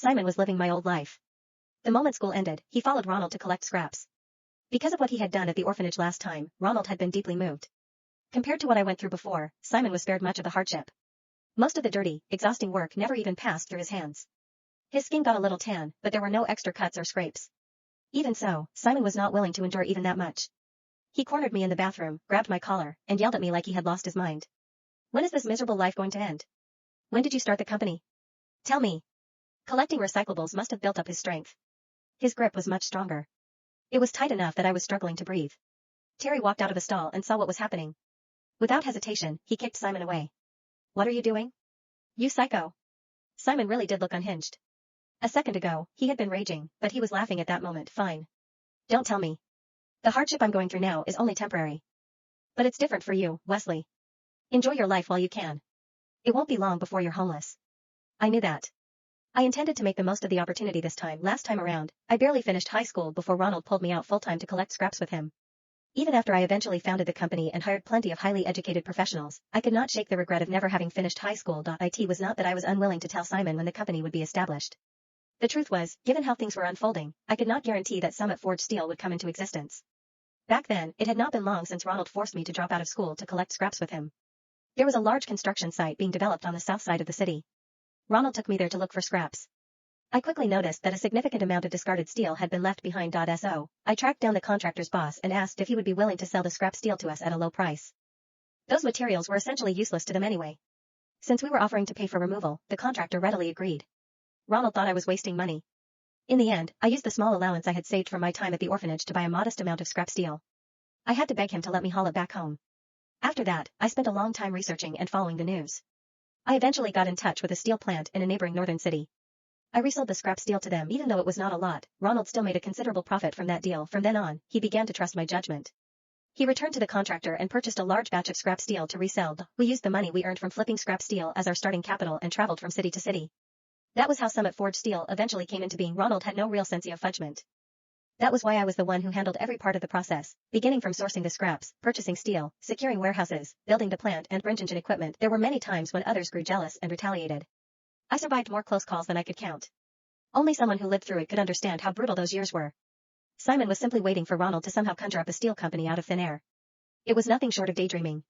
Simon was living my old life. The moment school ended, he followed Ronald to collect scraps. Because of what he had done at the orphanage last time, Ronald had been deeply moved. Compared to what I went through before, Simon was spared much of the hardship. Most of the dirty, exhausting work never even passed through his hands. His skin got a little tan, but there were no extra cuts or scrapes. Even so, Simon was not willing to endure even that much. He cornered me in the bathroom, grabbed my collar, and yelled at me like he had lost his mind. When is this miserable life going to end? When did you start the company? Tell me. Collecting recyclables must have built up his strength. His grip was much stronger. It was tight enough that I was struggling to breathe. Terry walked out of the stall and saw what was happening. Without hesitation, he kicked Simon away. What are you doing? You psycho. Simon really did look unhinged. A second ago, he had been raging, but he was laughing at that moment. Fine. Don't tell me. The hardship I'm going through now is only temporary. But it's different for you, Wesley. Enjoy your life while you can. It won't be long before you're homeless. I knew that. I intended to make the most of the opportunity this time. Last time around, I barely finished high school before Ronald pulled me out full-time to collect scraps with him. Even after I eventually founded the company and hired plenty of highly educated professionals, I could not shake the regret of never having finished high school. It was not that I was unwilling to tell Simon when the company would be established. The truth was, given how things were unfolding, I could not guarantee that Summit Forged Steel would come into existence. Back then, it had not been long since Ronald forced me to drop out of school to collect scraps with him. There was a large construction site being developed on the south side of the city. Ronald took me there to look for scraps. I quickly noticed that a significant amount of discarded steel had been left behind. So, I tracked down the contractor's boss and asked if he would be willing to sell the scrap steel to us at a low price. Those materials were essentially useless to them anyway. Since we were offering to pay for removal, the contractor readily agreed. Ronald thought I was wasting money. In the end, I used the small allowance I had saved from my time at the orphanage to buy a modest amount of scrap steel. I had to beg him to let me haul it back home. After that, I spent a long time researching and following the news. I eventually got in touch with a steel plant in a neighboring northern city. I resold the scrap steel to them even though it was not a lot. Ronald still made a considerable profit from that deal. From then on, he began to trust my judgment. He returned to the contractor and purchased a large batch of scrap steel to resell. We used the money we earned from flipping scrap steel as our starting capital and traveled from city to city. That was how Summit Forged Steel eventually came into being. Ronald had no real sense of fudgment. That was why I was the one who handled every part of the process, beginning from sourcing the scraps, purchasing steel, securing warehouses, building the plant and bridge engine equipment. There were many times when others grew jealous and retaliated. I survived more close calls than I could count. Only someone who lived through it could understand how brutal those years were. Simon was simply waiting for Ronald to somehow conjure up a steel company out of thin air. It was nothing short of daydreaming.